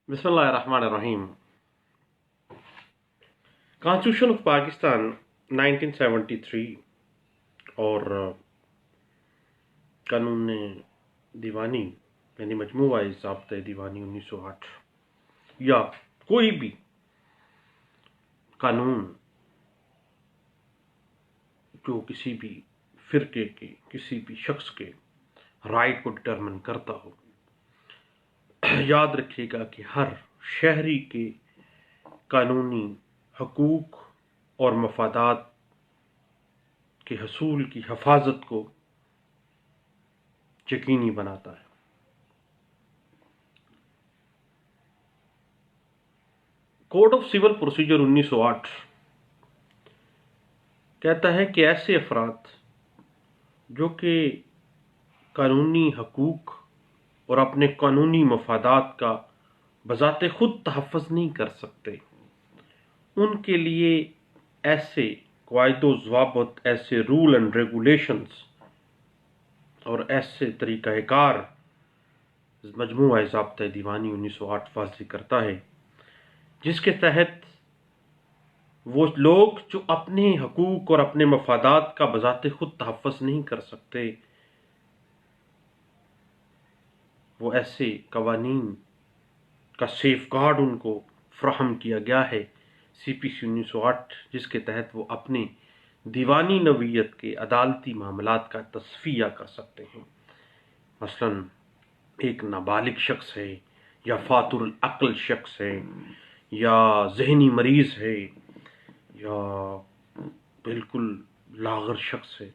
بسم اللہ الرحمن الرحیم۔ کانسٹیٹیوشن آف پاکستان 1973 اور قانون دیوانی یعنی مجموعہ ضابطہ دیوانی 1908 یا کوئی بھی قانون جو کسی بھی فرقے کے کسی بھی شخص کے رائٹ کو ڈٹرمن کرتا ہو، یاد رکھیے گا کہ ہر شہری کے قانونی حقوق اور مفادات کے حصول کی حفاظت کو یقینی بناتا ہے۔ کوڈ آف سول پروسیجر 1908 کہتا ہے کہ ایسے افراد جو کہ قانونی حقوق اور اپنے قانونی مفادات کا بذات خود تحفظ نہیں کر سکتے، ان کے لیے ایسے قواعد و ضوابط، ایسے رول اینڈ ریگولیشنز اور ایسے طریقہ کار مجموعہ ضابطہ دیوانی 1908 واضح کرتا ہے، جس کے تحت وہ لوگ جو اپنے حقوق اور اپنے مفادات کا بذات خود تحفظ نہیں کر سکتے، وہ ایسے قوانین کا سیف گارڈ ان کو فراہم کیا گیا ہے سی پی سی 1908، جس کے تحت وہ اپنے دیوانی نوعیت کے عدالتی معاملات کا تصفیہ کر سکتے ہیں۔ مثلا ایک نابالغ شخص ہے یا فاتر العقل شخص ہے یا ذہنی مریض ہے یا بالکل لاغر شخص ہے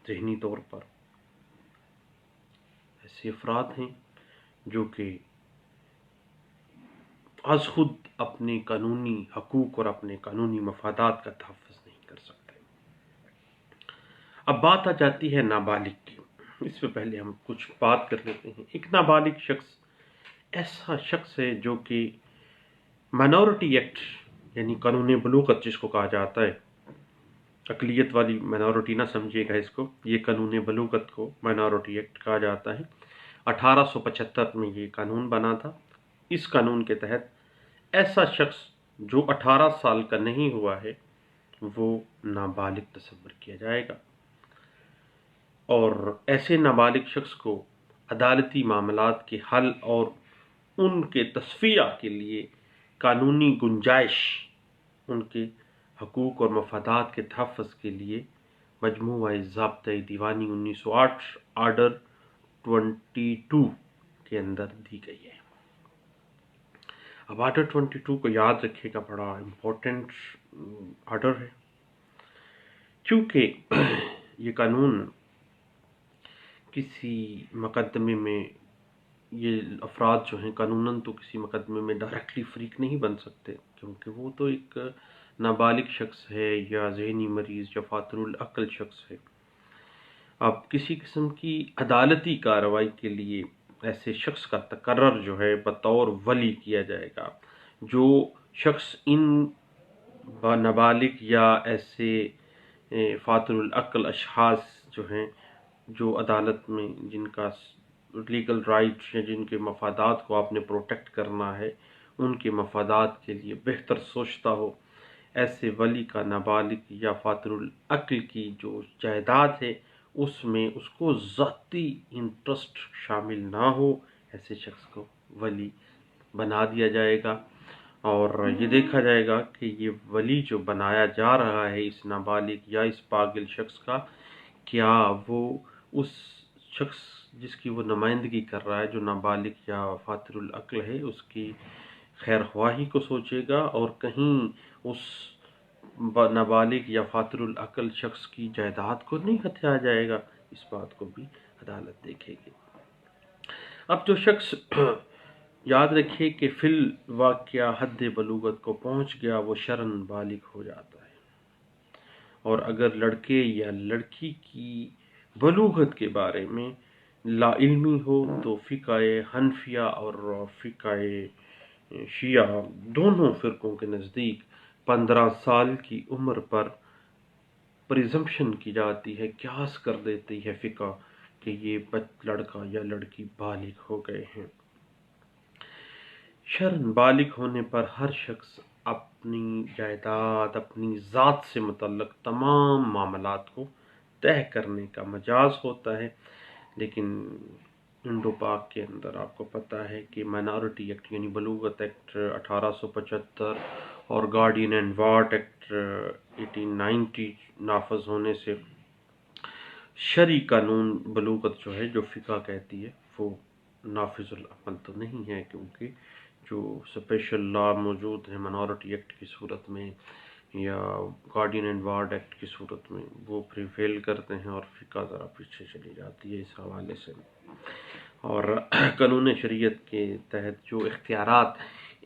ذہنی طور پر، ایسے افراد ہیں جو کہ از خود اپنے قانونی حقوق اور اپنے قانونی مفادات کا تحفظ نہیں کر سکتے۔ اب بات آ جاتی ہے نابالغ کی۔ اس سے پہلے ہم کچھ بات کر لیتے ہیں۔ ایک نابالغ شخص ایسا شخص ہے جو کہ مائنورٹی ایکٹ یعنی قانون بلوغت جس کو کہا جاتا ہے، اقلیت والی مائنورٹی نہ سمجھیے گا اس کو، یہ قانون بلوغت کو مائنورٹی ایکٹ کہا جاتا ہے۔ 1875 میں یہ قانون بنا تھا۔ اس قانون کے تحت ایسا شخص جو 18 سال کا نہیں ہوا ہے وہ نابالغ تصور کیا جائے گا، اور ایسے نابالغ شخص کو عدالتی معاملات کے حل اور ان کے تصفیہ کے لیے قانونی گنجائش، ان کے حقوق اور مفادات کے تحفظ کے لیے مجموعہ ضابطہ دیوانی 1908 آرڈر 22 کے اندر دی گئی ہے۔ اب آرڈر 22 کو یاد رکھیے گا، بڑا امپورٹنٹ آرڈر ہے، کیونکہ یہ قانون کسی مقدمے میں، یہ افراد جو ہیں قانوناً تو کسی مقدمے میں ڈائریکٹلی فریق نہیں بن سکتے، کیونکہ وہ تو ایک نابالغ شخص ہے یا ذہنی مریض یا فاتر العقل شخص ہے۔ اب کسی قسم کی عدالتی کارروائی کے لیے ایسے شخص کا تقرر جو ہے بطور ولی کیا جائے گا۔ جو شخص ان نابالغ یا ایسے فاتر العقل اشخاص جو ہیں، جو عدالت میں جن کا لیگل رائٹ یا جن کے مفادات کو آپ نے پروٹیکٹ کرنا ہے، ان کے مفادات کے لیے بہتر سوچتا ہو، ایسے ولی کا نابالغ یا فاتر العقل کی جو جائیداد ہے اس میں اس کو ذاتی انٹرسٹ شامل نہ ہو، ایسے شخص کو ولی بنا دیا جائے گا، اور یہ دیکھا جائے گا کہ یہ ولی جو بنایا جا رہا ہے اس نابالغ یا اس پاگل شخص کا، کیا وہ اس شخص جس کی وہ نمائندگی کر رہا ہے، جو نابالغ یا فاتر العقل ہے، اس کی خیر خواہی کو سوچے گا، اور کہیں اس نابالغ یا فاتر العقل شخص کی جائیداد کو نہیں ہتھیایا جائے گا، اس بات کو بھی عدالت دیکھے گی۔ اب جو شخص یاد رکھے کہ فی الواقعہ حد بلوغت کو پہنچ گیا، وہ شرعاً بالغ ہو جاتا ہے، اور اگر لڑکے یا لڑکی کی بلوغت کے بارے میں لا علمی ہو تو فقہ حنفیہ اور فقہ شیعہ دونوں فرقوں کے نزدیک 15 سال کی عمر پر پریزمپشن کی جاتی ہے، قیاس کر دیتی ہے فقہ کہ یہ لڑکا یا لڑکی بالغ ہو گئے ہیں۔ شرعاً بالغ ہونے پر ہر شخص اپنی جائیداد، اپنی ذات سے متعلق تمام معاملات کو طے کرنے کا مجاز ہوتا ہے، لیکن انڈو پاک کے اندر آپ کو پتہ ہے کہ مائنارٹی ایکٹ یعنی بلوغت ایکٹ 1875 اور گارڈین اینڈ وارڈ ایکٹ 1890 نافذ ہونے سے شرعی قانون بلوغت جو ہے، جو فقہ کہتی ہے، وہ نافذ العمل تو نہیں ہے، کیونکہ جو اسپیشل لا موجود ہیں مائنارٹی ایکٹ کی صورت میں یا گارڈین اینڈ وارڈ ایکٹ کی صورت میں، وہ پریویل کرتے ہیں اور فقہ ذرا پیچھے چلی جاتی ہے اس حوالے سے۔ اور قانون شریعت کے تحت جو اختیارات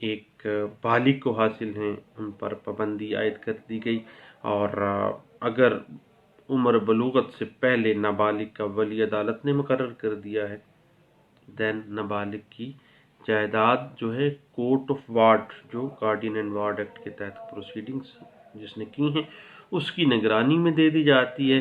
ایک بالغ کو حاصل ہیں، ان پر پابندی عائد کر دی گئی، اور اگر عمر بلوغت سے پہلے نابالغ کا ولی عدالت نے مقرر کر دیا ہے، دین نابالغ کی جائیداد جو ہے کورٹ آف وارڈ، جو گارڈین اینڈ وارڈ ایکٹ کے تحت پروسیڈنگز جس نے کی ہیں، اس کی نگرانی میں دے دی جاتی ہے۔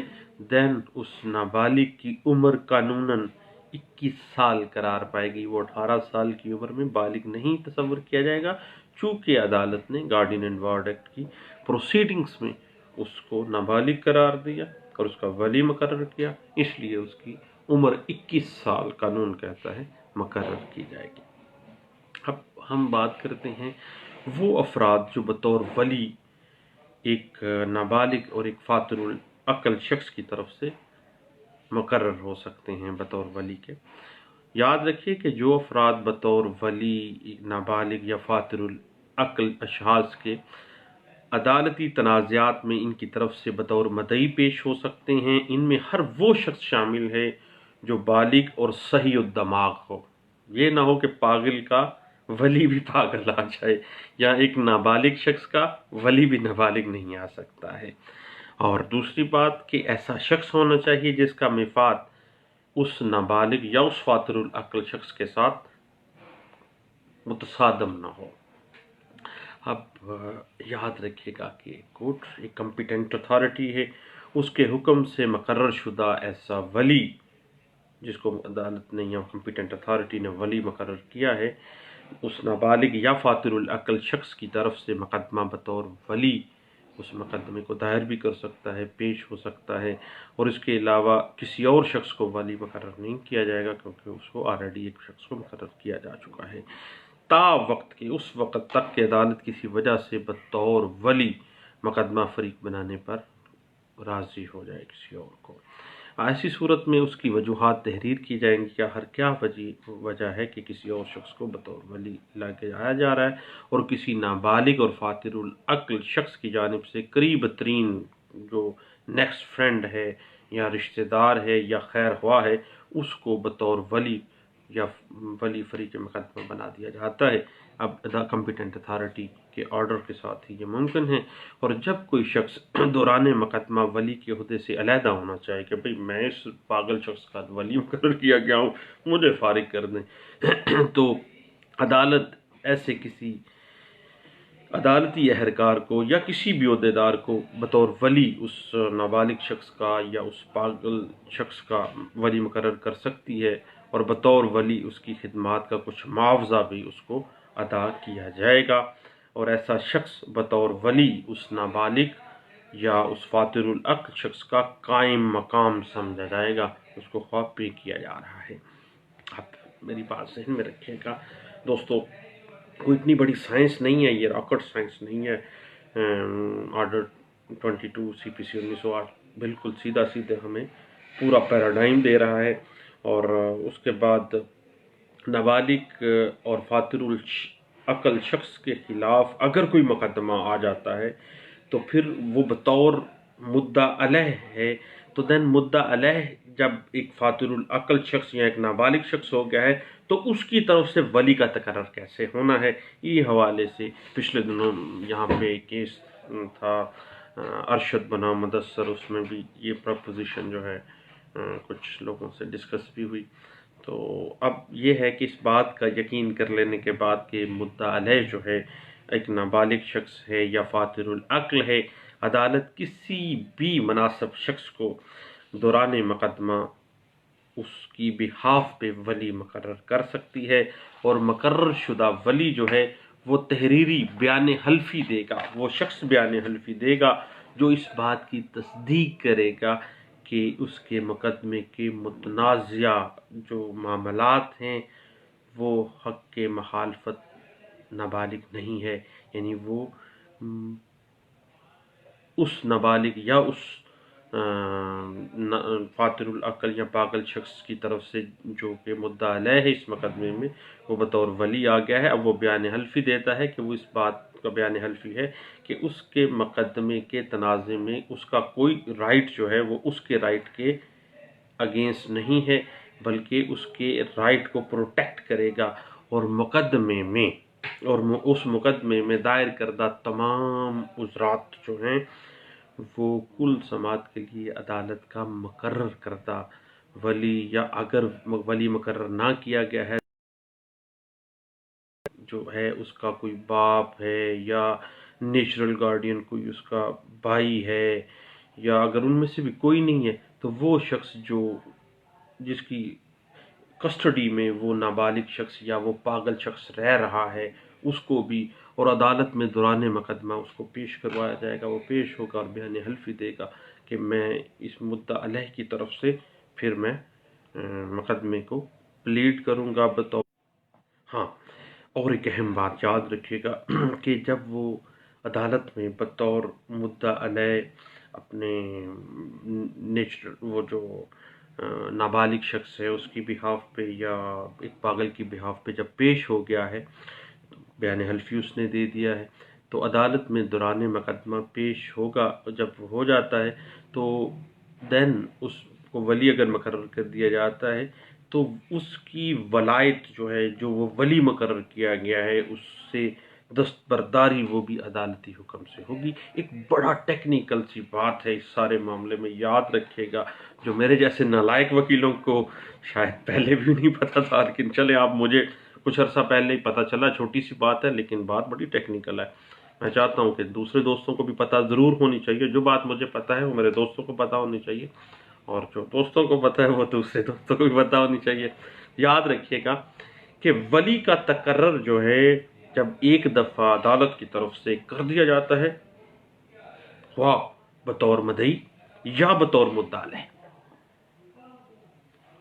دین اس نابالغ کی عمر قانوناً 21 سال قرار پائے گی، وہ 18 سال کی عمر میں بالغ نہیں تصور کیا جائے گا، چونکہ عدالت نے گارڈین اینڈ وارڈ ایکٹ کی پروسیڈنگز میں اس کو نابالغ قرار دیا اور اس کا ولی مقرر کیا، اس لیے اس کی عمر 21 سال قانون کہتا ہے مقرر کی جائے گی۔ اب ہم بات کرتے ہیں وہ افراد جو بطور ولی ایک نابالغ اور ایک فاتر العقل شخص کی طرف سے مقرر ہو سکتے ہیں بطور ولی کے۔ یاد رکھیے کہ جو افراد بطور ولی نابالغ یا فاتر العقل اشخاص کے عدالتی تنازعات میں ان کی طرف سے بطور مدعی پیش ہو سکتے ہیں، ان میں ہر وہ شخص شامل ہے جو بالغ اور صحیح الدماغ ہو۔ یہ نہ ہو کہ پاگل کا ولی بھی پاگل آ جائے، یا ایک نابالغ شخص کا ولی بھی نابالغ نہیں آ سکتا ہے۔ اور دوسری بات کہ ایسا شخص ہونا چاہیے جس کا مفاد اس نابالغ یا اس فاتر العقل شخص کے ساتھ متصادم نہ ہو۔ اب یاد رکھیے گا کہ کورٹ ایک کمپیٹنٹ اتھارٹی ہے، اس کے حکم سے مقرر شدہ ایسا ولی جس کو عدالت نے یا کمپیٹنٹ اتھارٹی نے ولی مقرر کیا ہے، اس نابالغ یا فاتر العقل شخص کی طرف سے مقدمہ بطور ولی اس مقدمے کو دائر بھی کر سکتا ہے، پیش ہو سکتا ہے، اور اس کے علاوہ کسی اور شخص کو ولی مقرر نہیں کیا جائے گا، کیونکہ اس کو آلریڈی ایک شخص کو مقرر کیا جا چکا ہے، تا وقت کے اس وقت تک کہ عدالت کسی وجہ سے بطور ولی مقدمہ فریق بنانے پر راضی ہو جائے کسی اور کو۔ ایسی صورت میں اس کی وجوہات تحریر کی جائیں گی کہ کیا وجہ ہے کہ کسی اور شخص کو بطور ولی لا کے آیا جا رہا ہے، اور کسی نابالغ اور فاتر العقل شخص کی جانب سے قریب ترین جو نیکسٹ فرینڈ ہے یا رشتہ دار ہے یا خیر خواہ ہے، اس کو بطور ولی یا ولی فریق مقدمہ بنا دیا جاتا ہے۔ اب کمپیٹنٹ اتھارٹی کے آرڈر کے ساتھ ہی یہ ممکن ہے۔ اور جب کوئی شخص دوران مقدمہ ولی کے عہدے سے علیحدہ ہونا چاہے کہ بھئی میں اس پاگل شخص کا ولی مقرر کیا گیا ہوں، مجھے فارغ کر دیں، تو عدالت ایسے کسی عدالتی اہلکار کو یا کسی بھی عہدیدار کو بطور ولی اس نابالغ شخص کا یا اس پاگل شخص کا ولی مقرر کر سکتی ہے، اور بطور ولی اس کی خدمات کا کچھ معاوضہ بھی اس کو ادا کیا جائے گا، اور ایسا شخص بطور ولی اس نابالغ یا اس فاتر العقل شخص کا قائم مقام سمجھا جائے گا، اس کو خواب پے کیا جا رہا ہے۔ اب میری بات ذہن میں رکھیے گا دوستو، کوئی اتنی بڑی سائنس نہیں ہے، یہ راکٹ سائنس نہیں ہے۔ آرڈر 22 CPC 1908 بالکل سیدھا سیدھے ہمیں پورا پیراڈائم دے رہا ہے، اور اس کے بعد نابالغ اور فاتر العقل شخص کے خلاف اگر کوئی مقدمہ آ جاتا ہے تو پھر وہ بطور مدعا علیہ ہے، تو دین مدعا علیہ جب ایک فاتر العقل شخص یا ایک نابالغ شخص ہو گیا ہے تو اس کی طرف سے ولی کا تقرر کیسے ہونا ہے۔ یہ حوالے سے پچھلے دنوں یہاں پہ کیس تھا ارشد بنام مدثر، اس میں بھی یہ پروپوزیشن جو ہے کچھ لوگوں سے ڈسکس بھی ہوئی۔ تو اب یہ ہے کہ اس بات کا یقین کر لینے کے بعد کہ مدعا علیہ جو ہے ایک نابالغ شخص ہے یا فاتر العقل ہے، عدالت کسی بھی مناسب شخص کو دوران مقدمہ اس کی بہاف پہ ولی مقرر کر سکتی ہے، اور مقرر شدہ ولی جو ہے وہ تحریری بیان حلفی دے گا، وہ شخص بیان حلفی دے گا جو اس بات کی تصدیق کرے گا کہ اس کے مقدمے کے متنازع جو معاملات ہیں وہ حق کے مخالفت نابالغ نہیں ہے، یعنی وہ اس نابالغ یا اس فاطر العقل یا پاگل شخص کی طرف سے جو کہ مدعا علیہ ہے اس مقدمے میں، وہ بطور ولی آ گیا ہے۔ اب وہ بیان حلفی دیتا ہے کہ وہ اس بات کا بیان حلفی ہے کہ اس کے مقدمے کے تنازع میں اس کا کوئی رائٹ جو ہے وہ اس کے رائٹ کے اگینسٹ نہیں ہے، بلکہ اس کے رائٹ کو پروٹیکٹ کرے گا، اور مقدمے میں اس مقدمے میں دائر کردہ تمام عذرات جو ہیں وہ کل سماعت کے لیے عدالت کا مقرر کردہ ولی، یا اگر ولی مقرر نہ کیا گیا ہے جو ہے اس کا کوئی باپ ہے یا نیچرل گارڈین کوئی اس کا بھائی ہے، یا اگر ان میں سے بھی کوئی نہیں ہے تو وہ شخص جس کی کسٹڈی میں وہ نابالغ شخص یا وہ پاگل شخص رہ رہا ہے اس کو بھی، اور عدالت میں دوران مقدمہ اس کو پیش کروایا جائے گا، وہ پیش ہوگا اور بیان حلفی دے گا کہ میں اس مدعا علیہ کی طرف سے پھر میں مقدمے کو پلیڈ کروں گا بطور۔ ہاں، اور ایک اہم بات یاد رکھیے گا کہ جب وہ عدالت میں بطور مدعا علیہ اپنے نیچرل وہ جو نابالغ شخص ہے اس کی بہاف پہ یا ایک پاگل کی بہاف پہ جب پیش ہو گیا ہے، بیان حلفی اس نے دے دیا ہے، تو عدالت میں دوران مقدمہ پیش ہوگا، جب ہو جاتا ہے تو دین اس کو ولی اگر مقرر کر دیا جاتا ہے تو اس کی ولایت جو ہے جو وہ ولی مقرر کیا گیا ہے اس سے دستبرداری وہ بھی عدالتی حکم سے ہوگی۔ ایک بڑا ٹیکنیکل سی بات ہے اس سارے معاملے میں، یاد رکھیے گا، جو میرے جیسے نالائق وکیلوں کو شاید پہلے بھی نہیں پتا تھا، لیکن چلے آپ مجھے کچھ عرصہ پہلے ہی پتہ چلا، چھوٹی سی بات ہے لیکن بات بڑی ٹیکنیکل ہے۔ میں چاہتا ہوں کہ دوسرے دوستوں کو بھی پتہ ضرور ہونی چاہیے، جو بات مجھے پتہ ہے وہ میرے دوستوں کو پتہ ہونی چاہیے، اور جو دوستوں کو پتہ ہے وہ دوسرے دوستوں کو بھی پتہ ہونی چاہیے۔ یاد رکھیے گا کہ ولی کا تقرر جو ہے جب ایک دفعہ عدالت کی طرف سے کر دیا جاتا ہے، خواہ بطور مدعی یا بطور مدعا علیہ،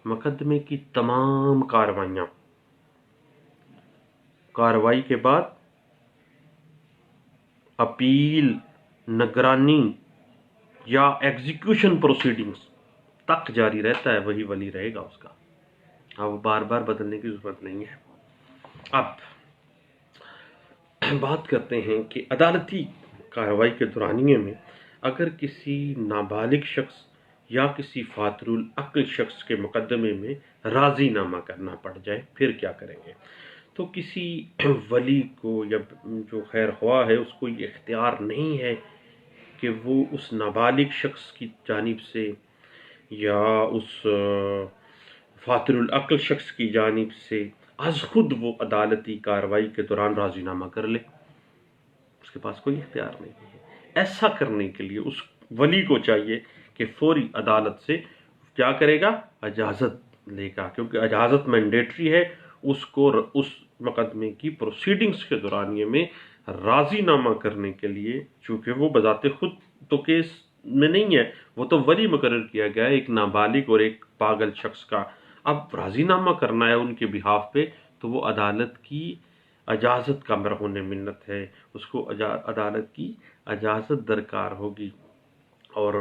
مقدمے کی تمام کارروائی کے بعد اپیل، نگرانی یا ایگزیکیوشن پروسیڈنگز تک جاری رہتا ہے، وہی ولی رہے گا اس کا، اب بار بار بدلنے کی ضرورت نہیں ہے۔ اب بات کرتے ہیں کہ عدالتی کارروائی کے دورانیے میں اگر کسی نابالغ شخص یا کسی فاطر العقل شخص کے مقدمے میں راضی نامہ کرنا پڑ جائے پھر کیا کریں گے؟ تو کسی ولی کو یا جو خیر خواہ ہے اس کو یہ اختیار نہیں ہے کہ وہ اس نابالغ شخص کی جانب سے یا اس فاطر العقل شخص کی جانب سے از خود وہ عدالتی کارروائی کے دوران راضی نامہ کر لے، اس کے پاس کوئی اختیار نہیں ہے۔ ایسا کرنے کے لیے اس ولی کو چاہیے کہ فوری عدالت سے کیا کرے گا؟ اجازت لے گا، کیونکہ اجازت مینڈیٹری ہے، اس کو اس مقدمے کی پروسیڈنگز کے دورانیے میں راضی نامہ کرنے کے لیے، چونکہ وہ بذات خود تو کیس میں نہیں ہے، وہ تو ولی مقرر کیا گیا ہے ایک نابالغ اور ایک پاگل شخص کا، اب راضی نامہ کرنا ہے ان کے بہاف پہ تو وہ عدالت کی اجازت کا مرہون منت ہے، اس کو عدالت کی اجازت درکار ہوگی، اور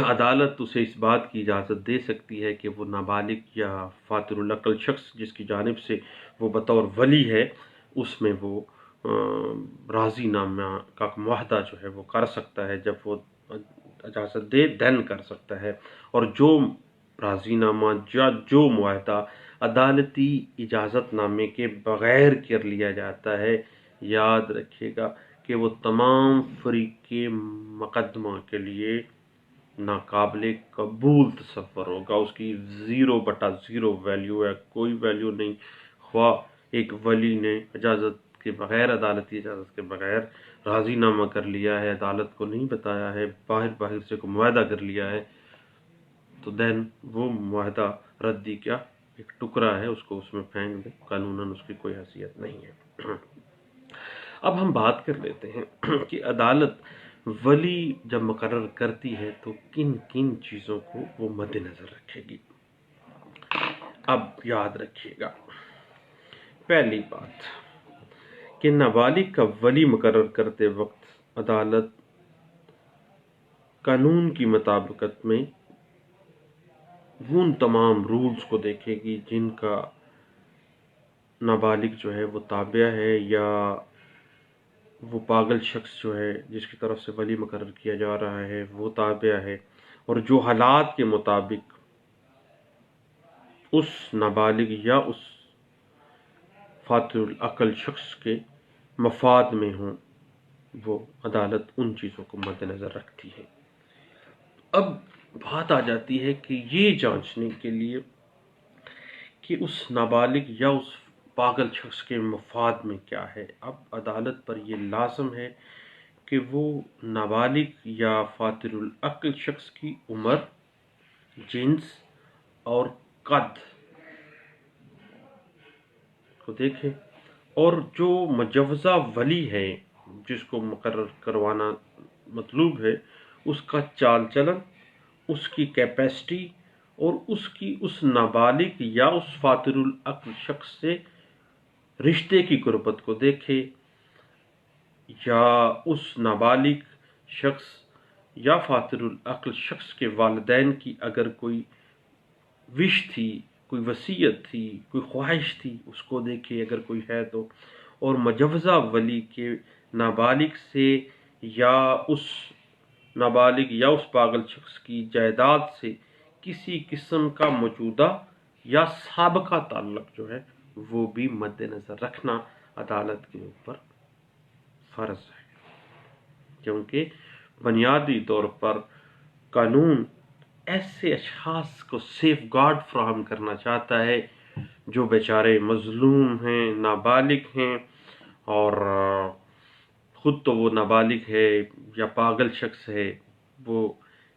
عدالت اسے اس بات کی اجازت دے سکتی ہے کہ وہ نابالغ یا فاطر العقل شخص جس کی جانب سے وہ بطور ولی ہے اس میں وہ راضی نامہ کا معاہدہ جو ہے وہ کر سکتا ہے، جب وہ اجازت دے دین کر سکتا ہے، اور جو راضی نامہ یا جو معاہدہ عدالتی اجازت نامے کے بغیر کر لیا جاتا ہے، یاد رکھیے گا کہ وہ تمام فریق مقدمہ کے لیے ناقابل قبول تصور ہوگا، اس کی 0/0 ویلیو ہے، کوئی ویلیو نہیں، خواہ ایک ولی نے اجازت کے بغیر، عدالتی اجازت کے بغیر راضی نامہ کر لیا ہے، عدالت کو نہیں بتایا ہے، باہر سے کوئی معاہدہ کر لیا ہے، تو دین وہ معاہدہ ردی کیا ایک ٹکڑا ہے اس کو اس میں پھینک دیں، قانوناً اس کی کوئی حیثیت نہیں ہے۔ اب ہم بات کر لیتے ہیں کہ عدالت ولی جب مقرر کرتی ہے تو کن کن چیزوں کو وہ مد نظر رکھے گی۔ اب یاد رکھیے گا، پہلی بات کہ نابالغ کا ولی مقرر کرتے وقت عدالت قانون کی مطابقت میں ان تمام رولز کو دیکھے گی جن کا نابالغ جو ہے وہ تابع ہے، یا وہ پاگل شخص جو ہے جس کی طرف سے ولی مقرر کیا جا رہا ہے وہ تابع ہے، اور جو حالات کے مطابق اس نابالغ یا اس فاتر العقل شخص کے مفاد میں ہوں، وہ عدالت ان چیزوں کو مد نظر رکھتی ہے۔ اب بات آ جاتی ہے کہ یہ جانچنے کے لیے کہ اس نابالغ یا اس پاگل شخص کے مفاد میں کیا ہے، اب عدالت پر یہ لازم ہے کہ وہ نابالغ یا فاتر العقل شخص کی عمر، جنس اور قد کو دیکھے، اور جو مجوزہ ولی ہے جس کو مقرر کروانا مطلوب ہے، اس کا چال چلن، اس کی کیپیسٹی اور اس کی اس نابالغ یا اس فاتر العقل شخص سے رشتے کی قربت کو دیکھے، یا اس نابالغ شخص یا فاتر العقل شخص کے والدین کی اگر کوئی وش تھی، کوئی وصیت تھی، کوئی خواہش تھی، اس کو دیکھے اگر کوئی ہے تو، اور مجوزہ ولی کے نابالغ سے یا اس نابالغ یا اس پاگل شخص کی جائیداد سے کسی قسم کا موجودہ یا سابقہ تعلق جو ہے وہ بھی مد نظر رکھنا عدالت کے اوپر فرض ہے، کیونکہ بنیادی طور پر قانون ایسے اشخاص کو سیف گارڈ فراہم کرنا چاہتا ہے جو بیچارے مظلوم ہیں، نابالغ ہیں، اور خود تو وہ نابالغ ہے یا پاگل شخص ہے، وہ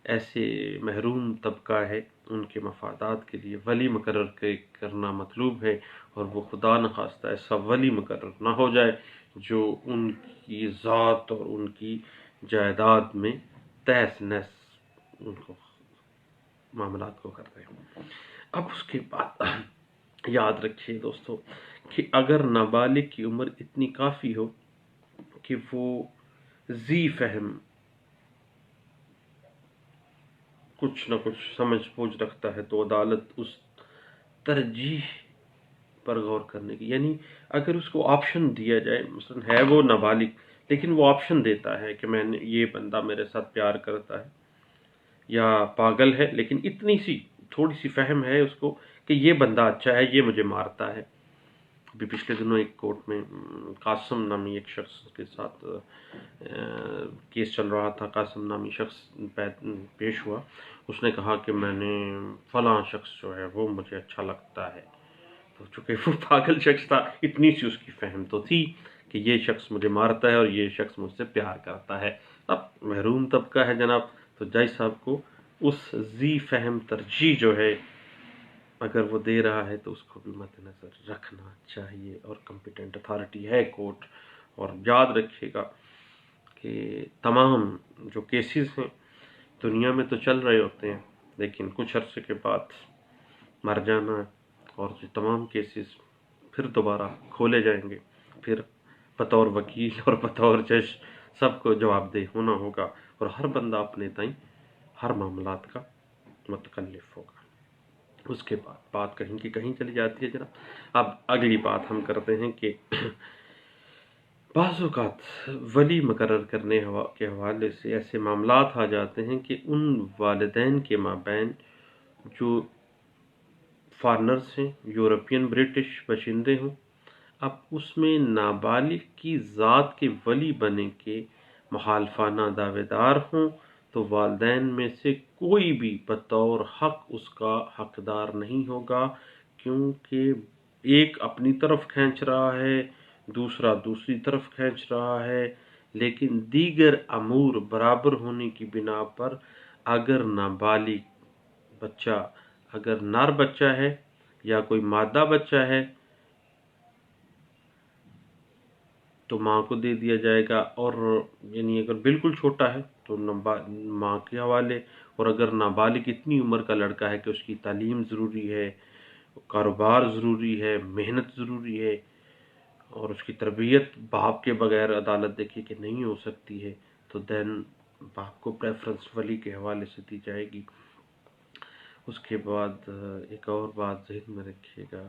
ایسے محروم طبقہ ہے، ان کے مفادات کے لیے ولی مقرر کرنا مطلوب ہے، اور وہ خدا نخواستہ ایسا ولی مقرر نہ ہو جائے جو ان کی ذات اور ان کی جائیداد میں تہس نہس ان کو معاملات کو کر رہے ہوں۔ اب اس کے بعد یاد رکھیے دوستو کہ اگر نابالغ کی عمر اتنی کافی ہو کہ وہ ذی فہم کچھ نہ کچھ سمجھ بوجھ رکھتا ہے تو عدالت اس ترجیح پر غور کرنے کی، یعنی اگر اس کو آپشن دیا جائے، مثلا ہے وہ نابالغ لیکن وہ آپشن دیتا ہے کہ میں نے یہ بندہ میرے ساتھ پیار کرتا ہے، یا پاگل ہے لیکن اتنی سی تھوڑی سی فہم ہے اس کو کہ یہ بندہ اچھا ہے، یہ مجھے مارتا ہے۔ ابھی پچھلے دنوں ایک کورٹ میں قاسم نامی ایک شخص کے ساتھ کیس چل رہا تھا، قاسم نامی شخص پیش ہوا، اس نے کہا کہ میں نے فلاں شخص جو ہے وہ مجھے اچھا لگتا ہے، تو چونکہ وہ پاگل شخص تھا اتنی سی اس کی فہم تو تھی کہ یہ شخص مجھے مارتا ہے اور یہ شخص مجھ سے پیار کرتا ہے۔ اب محروم طبقہ ہے جناب، تو جج صاحب کو اس ذی فہم ترجیح جو ہے اگر وہ دے رہا ہے تو اس کو بھی مد نظر رکھنا چاہیے، اور کمپیٹنٹ اتھارٹی ہے کورٹ۔ اور یاد رکھیے گا کہ تمام جو کیسز ہیں دنیا میں تو چل رہے ہوتے ہیں لیکن کچھ عرصے کے بعد مر جانا ہے، اور جو تمام کیسز پھر دوبارہ کھولے جائیں گے، پھر بطور وکیل اور بطور جج سب کو جواب دہ ہونا ہوگا، اور ہر بندہ اپنے تئیں ہر معاملات کا متکلف ہوگا۔ اس کے بعد بات کہیں کی کہیں چلی جاتی ہے جناب۔ اب اگلی بات ہم کرتے ہیں کہ بعض اوقات ولی مقرر کرنے کے حوالے سے ایسے معاملات آ جاتے ہیں کہ ان والدین کے مابین جو فارنرز ہیں، یورپین برٹش باشندے ہوں، اب اس میں نابالغ کی ذات کے ولی بنے کے مخالفانہ دعوے دار ہوں تو والدین میں سے کوئی بھی بطور حق اس کا حقدار نہیں ہوگا، کیونکہ ایک اپنی طرف کھینچ رہا ہے، دوسرا دوسری طرف کھینچ رہا ہے، لیکن دیگر امور برابر ہونے کی بنا پر اگر نابالغ بچہ اگر نر بچہ ہے یا کوئی مادہ بچہ ہے تو ماں کو دے دیا جائے گا، اور یعنی اگر بالکل چھوٹا ہے تو ماں کے حوالے، اور اگر نابالغ اتنی عمر کا لڑکا ہے کہ اس کی تعلیم ضروری ہے، کاروبار ضروری ہے، محنت ضروری ہے، اور اس کی تربیت باپ کے بغیر عدالت دیکھے کہ نہیں ہو سکتی ہے، تو دین باپ کو پریفرنس ولی کے حوالے سے دی جائے گی۔ اس کے بعد ایک اور بات ذہن میں رکھیے گا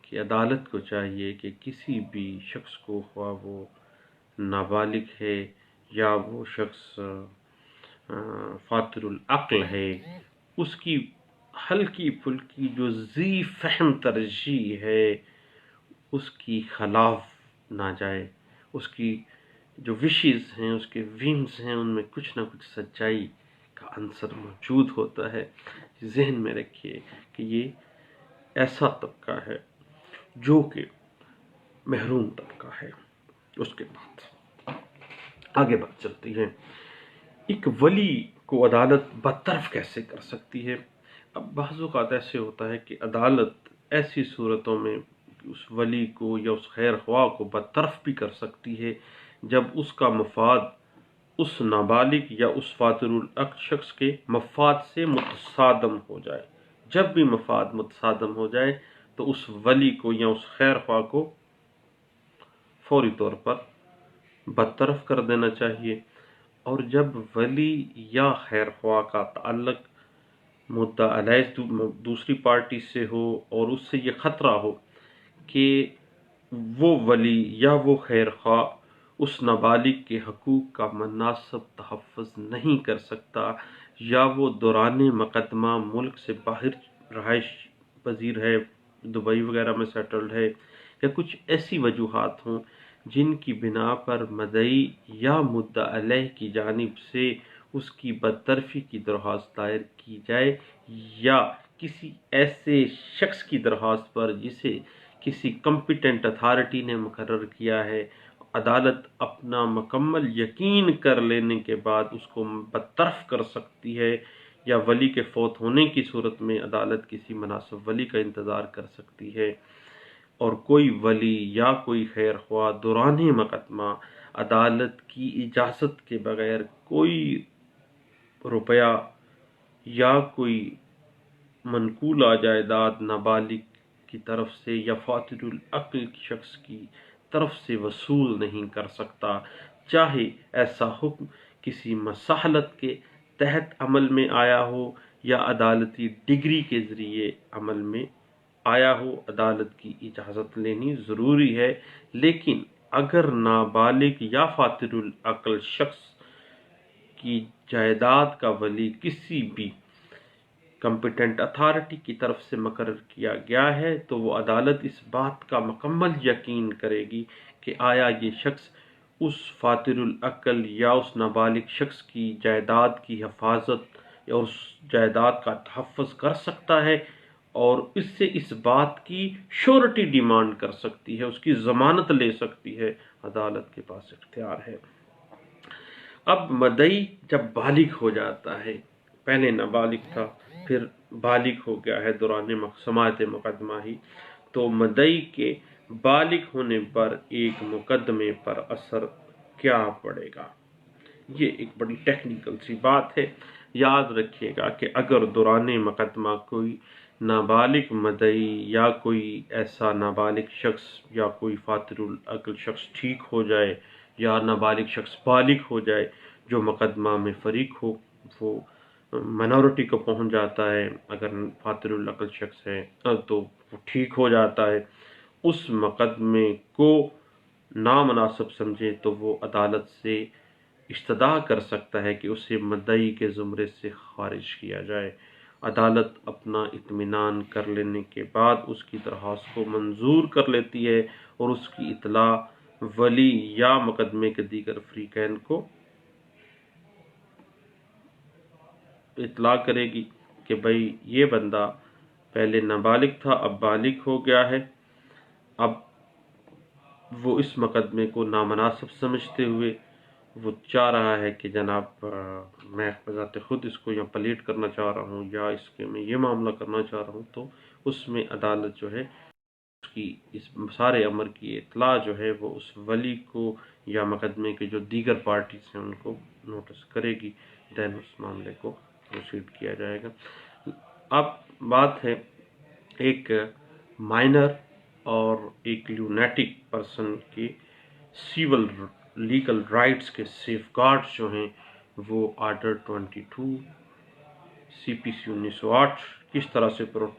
کہ عدالت کو چاہیے کہ کسی بھی شخص کو، خواہ وہ نابالغ ہے یا وہ شخص فاطر العقل ہے، اس کی ہلکی پھلکی جو ذی فہم ترجیح ہے اس کی خلاف نہ جائے۔ اس کی جو وشز ہیں، اس کے ویمز ہیں، ان میں کچھ نہ کچھ سچائی کا عنصر موجود ہوتا ہے۔ ذہن میں رکھیے کہ یہ ایسا طبقہ ہے جو کہ محروم طبقہ ہے۔ اس کے بعد آگے بات چلتی ہے، ایک ولی کو عدالت برطرف کیسے کر سکتی ہے؟ اب بعض اوقات ایسے ہوتا ہے کہ عدالت ایسی صورتوں میں اس ولی کو یا اس خیر خواہ کو برطرف بھی کر سکتی ہے جب اس کا مفاد اس نابالغ یا اس فاطر العقل شخص کے مفاد سے متصادم ہو جائے۔ جب بھی مفاد متصادم ہو جائے تو اس ولی کو یا اس خیر خواہ کو فوری طور پر برطرف کر دینا چاہیے۔ اور جب ولی یا خیر خواہ کا تعلق مدعا علیہ دوسری پارٹی سے ہو اور اس سے یہ خطرہ ہو کہ وہ ولی یا وہ خیر خواہ اس نابالغ کے حقوق کا مناسب تحفظ نہیں کر سکتا، یا وہ دوران مقدمہ ملک سے باہر رہائش پذیر ہے، دبئی وغیرہ میں سیٹلڈ ہے، یا کچھ ایسی وجوہات ہوں جن کی بنا پر مدعی یا مدعا علیہ کی جانب سے اس کی برطرفی کی درخواست دائر کی جائے، یا کسی ایسے شخص کی درخواست پر جسے کسی کمپیٹنٹ اتھارٹی نے مقرر کیا ہے، عدالت اپنا مکمل یقین کر لینے کے بعد اس کو برطرف کر سکتی ہے، یا ولی کے فوت ہونے کی صورت میں عدالت کسی مناسب ولی کا انتظار کر سکتی ہے۔ اور کوئی ولی یا کوئی خیر خواہ دوران مقدمہ عدالت کی اجازت کے بغیر کوئی روپیہ یا کوئی منقولہ جائیداد نابالغ کی طرف سے یا فاطر العقل شخص کی طرف سے وصول نہیں کر سکتا، چاہے ایسا حکم کسی مصالحت کے تحت عمل میں آیا ہو یا عدالتی ڈگری کے ذریعے عمل میں آیا ہو۔ عدالت کی اجازت لینی ضروری ہے، لیکن اگر نابالغ یا فاطر العقل شخص کی جائیداد کا ولی کسی بھی کمپیٹنٹ اتھارٹی کی طرف سے مقرر کیا گیا ہے تو وہ عدالت اس بات کا مکمل یقین کرے گی کہ آیا یہ شخص اس فاطر العقل یا اس نابالغ شخص کی جائیداد کی حفاظت یا اس جائیداد کا تحفظ کر سکتا ہے، اور اس سے اس بات کی شورٹی ڈیمانڈ کر سکتی ہے، اس کی ضمانت لے سکتی ہے۔ عدالت کے پاس اختیار ہے۔ اب مدعی جب بالغ ہو جاتا ہے، پہلے نابالغ تھا پھر بالغ ہو گیا ہے دوران سماعت مقدمہ ہی، تو مدعی کے بالغ ہونے پر ایک مقدمے پر اثر کیا پڑے گا؟ یہ ایک بڑی ٹیکنیکل سی بات ہے۔ یاد رکھیے گا کہ اگر دوران مقدمہ کوئی نابالغ مدعی یا کوئی ایسا نابالغ شخص یا کوئی فاطر العقل شخص ٹھیک ہو جائے یا نابالغ شخص بالغ ہو جائے جو مقدمہ میں فریق ہو، وہ منورٹی کو پہنچ جاتا ہے، اگر فاطر العقل شخص ہے تو وہ ٹھیک ہو جاتا ہے، اس مقدمے کو نامناسب سمجھے تو وہ عدالت سے استدعا کر سکتا ہے کہ اسے مدعی کے زمرے سے خارج کیا جائے۔ عدالت اپنا اطمینان کر لینے کے بعد اس کی درخواست کو منظور کر لیتی ہے اور اس کی اطلاع ولی یا مقدمے کے دیگر فریقین کو اطلاع کرے گی کہ بھئی یہ بندہ پہلے نابالغ تھا اب بالغ ہو گیا ہے، اب وہ اس مقدمے کو نامناسب سمجھتے ہوئے وہ چاہ رہا ہے کہ جناب میں بذات خود اس کو یا پلیٹ کرنا چاہ رہا ہوں یا اس کے میں یہ معاملہ کرنا چاہ رہا ہوں، تو اس میں عدالت جو ہے اس کی اس سارے امر کی اطلاع جو ہے وہ اس ولی کو یا مقدمے کے جو دیگر پارٹیز ہیں ان کو نوٹس کرے گی، دین اس معاملے کو پروسیڈ کیا جائے گا۔ اب بات ہے ایک مائنر اور ایک لونیٹک پرسن کی سیول لیگل رائٹس کے سیف گارڈز جو ہیں وہ آرڈر 22 CPC 1908 کس طرح سے